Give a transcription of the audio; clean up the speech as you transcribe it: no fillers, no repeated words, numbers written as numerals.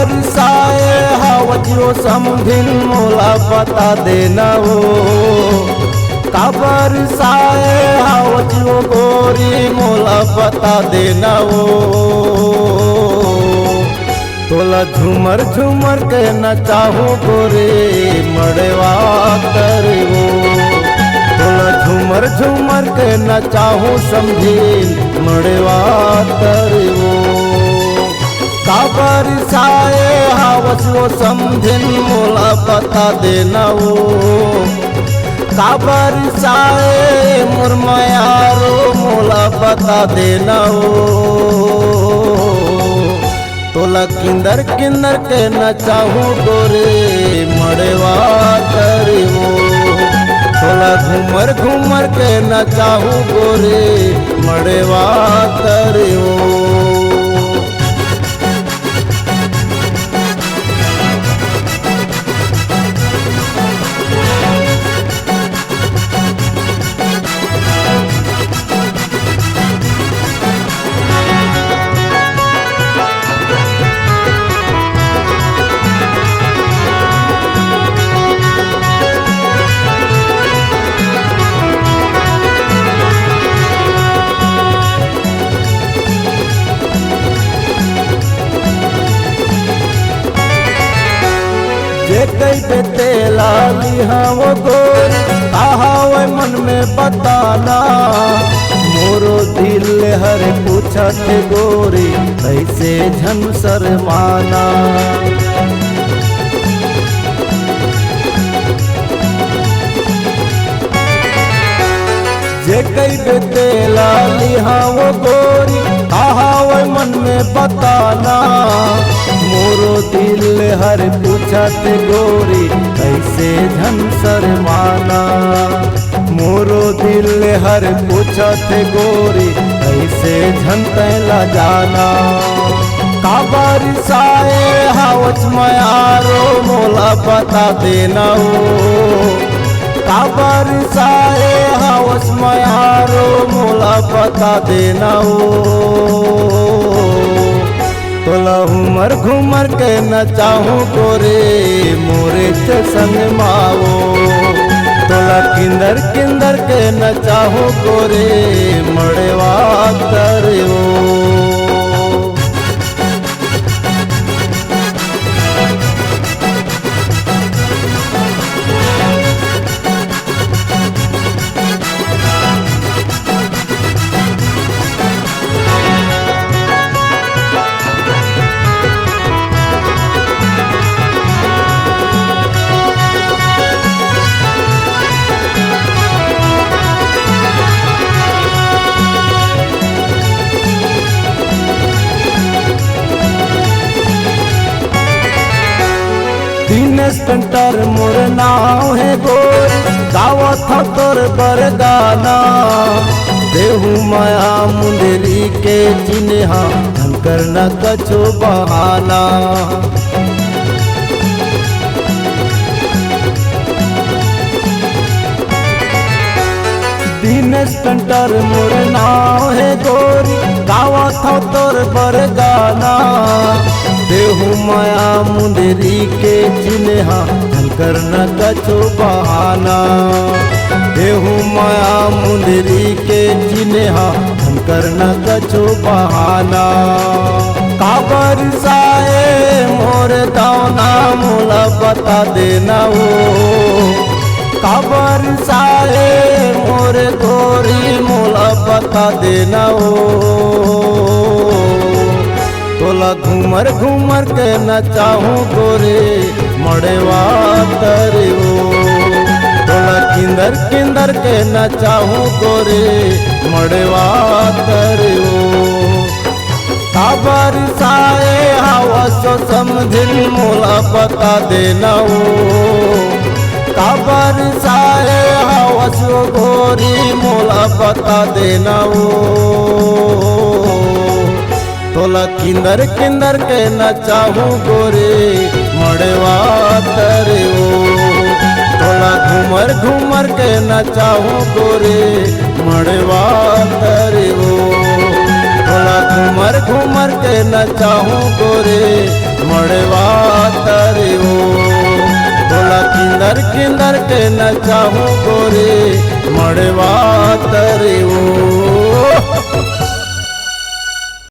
बरसाए हवजियो समधिन मोला बता देना हो। का बरसाए हवजियो गोरी मोला बता देना हो। तोला झूमर झूमर के नचाहू गोरे मड़वा करवो। तोला झूमर झूमर के नचाहू समझीन मड़वा करवो। का बरसाए हवसो समझिन मोला बता देना हो। का बरसाए मुरमयारो मोला बता देना हो। तोला किंदर किंदर के नचाहू गोरे मड़वा करवो। तोला घूमर घूमर के नचाहू गोरे मड़वा करवो। कई बेते लाली हाँ वो गोरी कहा वो मन में बताना। मोरो दिल हर पूछा थे गोरी कैसे झन शर्माना। जे कई बेते लाली हाँ वो गोरी कहा वो मन में बताना। मोरो दिल हर पूछत गोरी कैसे झन शर्माना। मोरो दिल हर पूछत गोरी कैसे झन तैला जाना। का बरसाए हवच मयारो मोला बता देना हो। का बरसाए हवच मयारो मोला बता देना हो। तोला घूमर घूमर के नचाहू गोरे मोरे ते संग माओ। तोला किंदर किंदर के नचाहू गोरे मड़वा करवो। दिनेश पेंटर मोर नाव है गोरी गावत था तोर बरगाना। देहू माया मुंदरी के चिन्हा हम करना कछो बहाना। दिनेश पेंटर मोर नाव है गोरी गावत था तोर बरगाना। देहू माया मुंदरी के चिन्हा हम करना कछो बहाना। देहू माया मुंदरी के चिन्हा हम करना कछो बहाना। का बरसाए मोर दाना मोला बता देना हो। का बरसाए मोर गोरी मोला बता देना हो। तोला घूमर घूमर के नचाहू गोरे मड़वा करवो। तोला किंदर किंदर के नचाहू गोरे मड़वा करवो। का बरसाए हवसो समझिन मोला बता देना हो। का बरसाए हवसो गोरी मोला बता देना हो। तोला किंदर किंदर के नचाहू गोरे मड़वा करवो। तोला घूमर घूमर के नचाहू गोरे मड़वा करवो। तोला घूमर घूमर के नचाहू गोरे मड़वा तरे ओ बोला किंदर किंदर के नचाहूँ गोरे मड़वा तरे ओ।